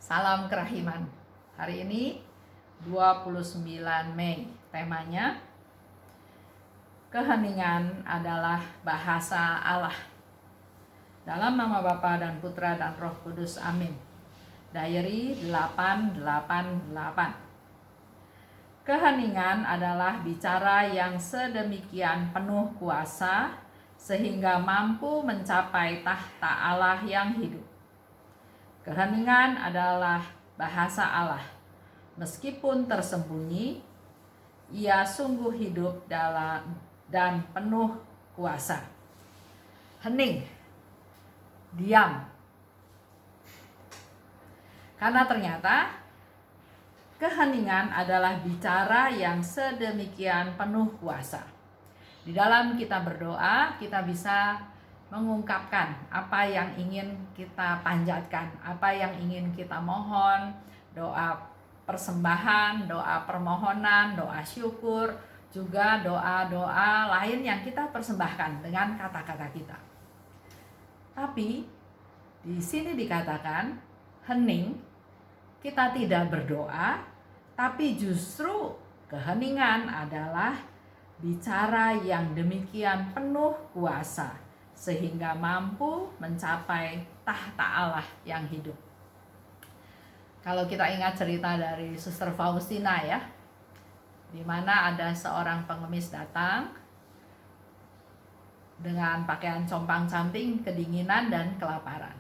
Salam Kerahiman. Hari ini 29 Mei. Temanya keheningan adalah bahasa Allah. Dalam nama Bapa dan Putra dan Roh Kudus. Amin. Diary 888. Keheningan adalah bicara yang sedemikian penuh kuasa sehingga mampu mencapai tahta Allah yang hidup. Keheningan adalah bahasa Allah. Meskipun tersembunyi, ia sungguh hidup dan penuh kuasa. Hening, diam. Karena ternyata keheningan adalah bicara yang sedemikian penuh kuasa. Di dalam kita berdoa, kita bisa mengungkapkan apa yang ingin kita panjatkan, apa yang ingin kita mohon, doa persembahan, doa permohonan, doa syukur, juga doa-doa lain yang kita persembahkan dengan kata-kata kita. Tapi di sini dikatakan hening, kita tidak berdoa, tapi justru keheningan adalah bicara yang demikian penuh kuasa sehingga mampu mencapai tahta Allah yang hidup. Kalau kita ingat cerita dari Suster Faustina ya, di mana ada seorang pengemis datang dengan pakaian compang-camping, kedinginan dan kelaparan.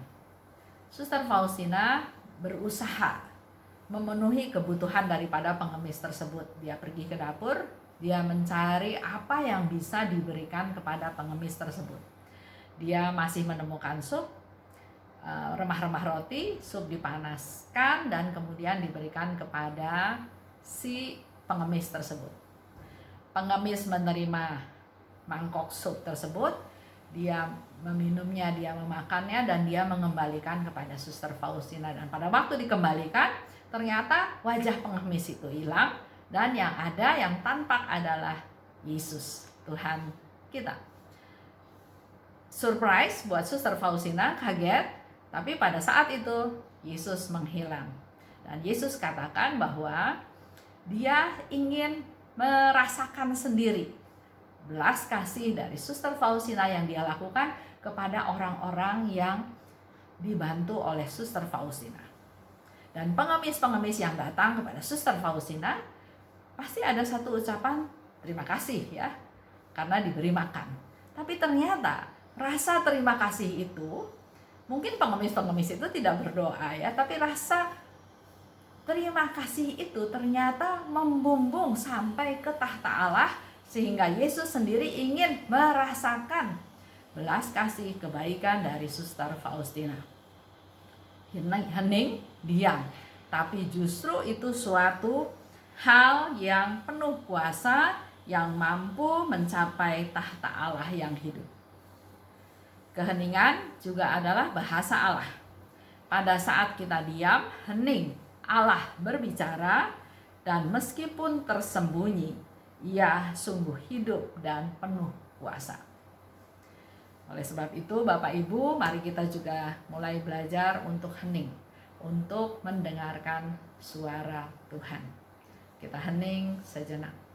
Suster Faustina berusaha memenuhi kebutuhan daripada pengemis tersebut. Dia pergi ke dapur, dia mencari apa yang bisa diberikan kepada pengemis tersebut. Dia masih menemukan sup, remah-remah roti, sup dipanaskan dan kemudian diberikan kepada si pengemis tersebut. Pengemis menerima mangkok sup tersebut, dia meminumnya, dia memakannya, dan dia mengembalikan kepada Suster Faustina. Dan pada waktu dikembalikan, ternyata wajah pengemis itu hilang, dan yang ada, yang tampak adalah Yesus, Tuhan kita. Surprise buat Suster Faustina, kaget, tapi pada saat itu Yesus menghilang. Dan Yesus katakan bahwa dia ingin merasakan sendiri belas kasih dari Suster Faustina yang dia lakukan kepada orang-orang yang dibantu oleh Suster Faustina. Dan pengemis-pengemis yang datang kepada Suster Faustina pasti ada satu ucapan terima kasih ya, karena diberi makan. Tapi ternyata rasa terima kasih itu, mungkin pengemis-pengemis itu tidak berdoa ya, tapi rasa terima kasih itu ternyata membumbung sampai ke tahta Allah, sehingga Yesus sendiri ingin merasakan belas kasih kebaikan dari Suster Faustina. Hening, diam, tapi justru itu suatu hal yang penuh kuasa yang mampu mencapai tahta Allah yang hidup. Keheningan juga adalah bahasa Allah. Pada saat kita diam, hening, Allah berbicara, dan meskipun tersembunyi, ia sungguh hidup dan penuh kuasa. Oleh sebab itu, Bapak Ibu, mari kita juga mulai belajar untuk hening, untuk mendengarkan suara Tuhan. Kita hening sejenak.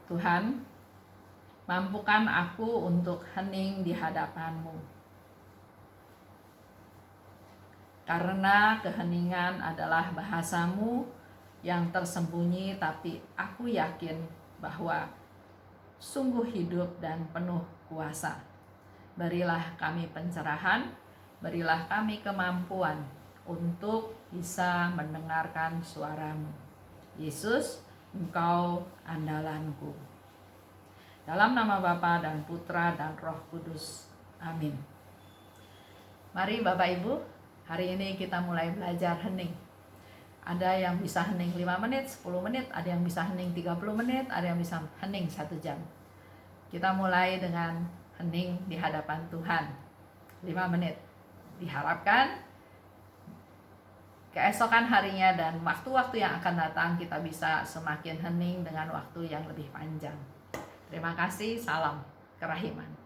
Tuhan, mampukan aku untuk hening di hadapan-Mu. Karena keheningan adalah bahasa-Mu yang tersembunyi, tapi aku yakin bahwa sungguh hidup dan penuh kuasa. Berilah kami pencerahan, berilah kami kemampuan untuk bisa mendengarkan suara-Mu. Yesus, Engkau andalanku. Dalam nama Bapa dan Putra dan Roh Kudus. Amin. Mari Bapak Ibu, hari ini kita mulai belajar hening. Ada yang bisa hening 5 menit, 10 menit, ada yang bisa hening 30 menit, ada yang bisa hening 1 jam. Kita mulai dengan hening di hadapan Tuhan 5 menit. Diharapkan keesokan harinya dan waktu-waktu yang akan datang kita bisa semakin hening dengan waktu yang lebih panjang. Terima kasih, salam. kerahiman.